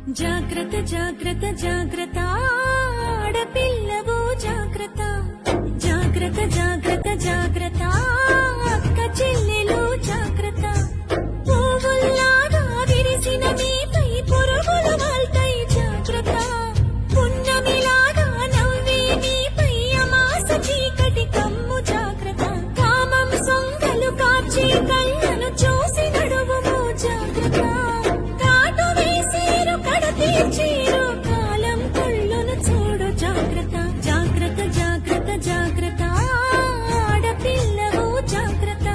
జాగ్రత్త జాగ్రత్త జాగ్రత్త ఆడపిల్లవు జాగ్రత్త జాగ్రత్త జాగ్రత్త జాగ్రత్త అక్క చెల్లెలు జాగ్రత్త పువ్వుల్లాగా విరిసిన మీపై పురుగులు వాల్తాయి జాగ్రత్త పున్నమిలాగా నవ్వే మీపై అమాస చీకటి కమ్ము జాగ్రత్త కామం సొంగలు కార్చే కళ్ళను చూసి నడువుము జాగ్రత్త చీరు కాలం కళ్ళను చూడు జాగ్రత్త జాగ్రత్త జాగ్రత్త జాగ్రత్త ఆడపిల్లవు జాగ్రత్త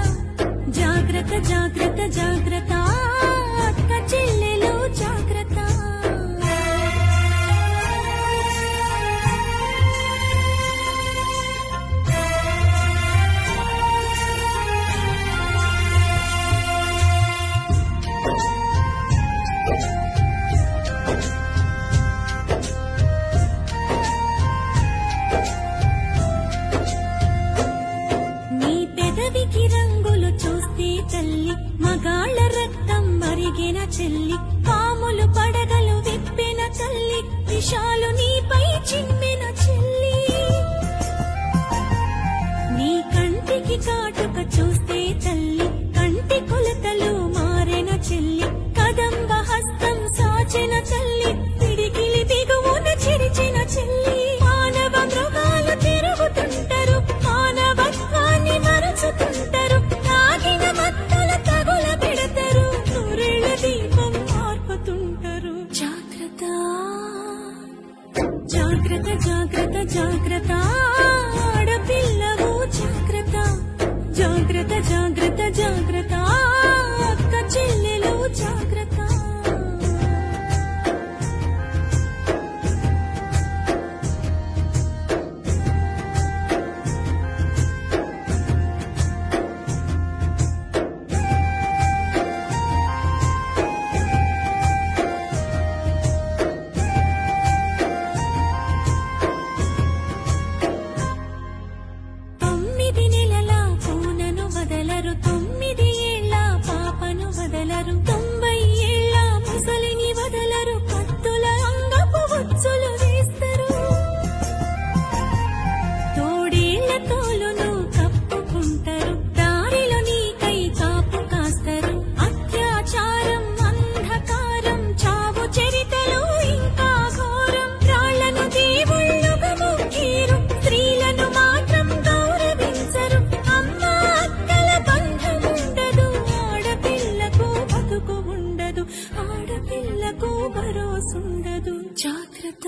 జాగ్రత్త జాగ్రత్త జాగ్రత్త అక్క చెల్లెలు జాగ్రత్త రంగులు చూస్తే తల్లి మగాళ్ళ రక్తం మరిగిన చెల్లి పాములు పడగలు విప్పిన తల్లి విషాలు నీపై చిమ్మిన చెల్లి నీ కంటికి కాటుక చూస్తే తల్లి కంటి కొలతలు మారిన చెల్లి కదంబ హస్తం సాచిన తల్లి పిడికిలి దిగువన చిరిచిన చెల్లి మానవ మృగాలు తిరుగుతుంటారు మానవత్వాన్ని మరచుతుంటారు తాగిన మత్తుల తగుల పెడతారు నూరేళ్ల దీపం ఆర్పుతుంటారు జాగ్రత్త జాగ్రత్త జాగ్రత్త జాగ్రత్త ఆడపిల్లవు జాగ్రత్త జాగ్రత్త జాగ్రత్త జాగ్రత్త అక్క చెల్లెలు జాగ్రత్త వదలరు 9 ఏళ్ల పాపను వదలరు 90 ఏళ్ల ముసలిని వదలరు కత్తుల అంగపు ఉచ్చులు వేస్తారు తోడేళ్ల తోలును కప్పుకుంటారు దారిలో నీకై కాపు కాస్తారు అత్యాచారం అంధకారం చావు చరితలు ఇంకా ఘోరం రాళ్లను దేవుళ్ళుగా మొక్కీరు స్త్రీలను మాత్రం గౌరవించరు ఆడపిల్లకు భరోసుండదు జాగ్రత్త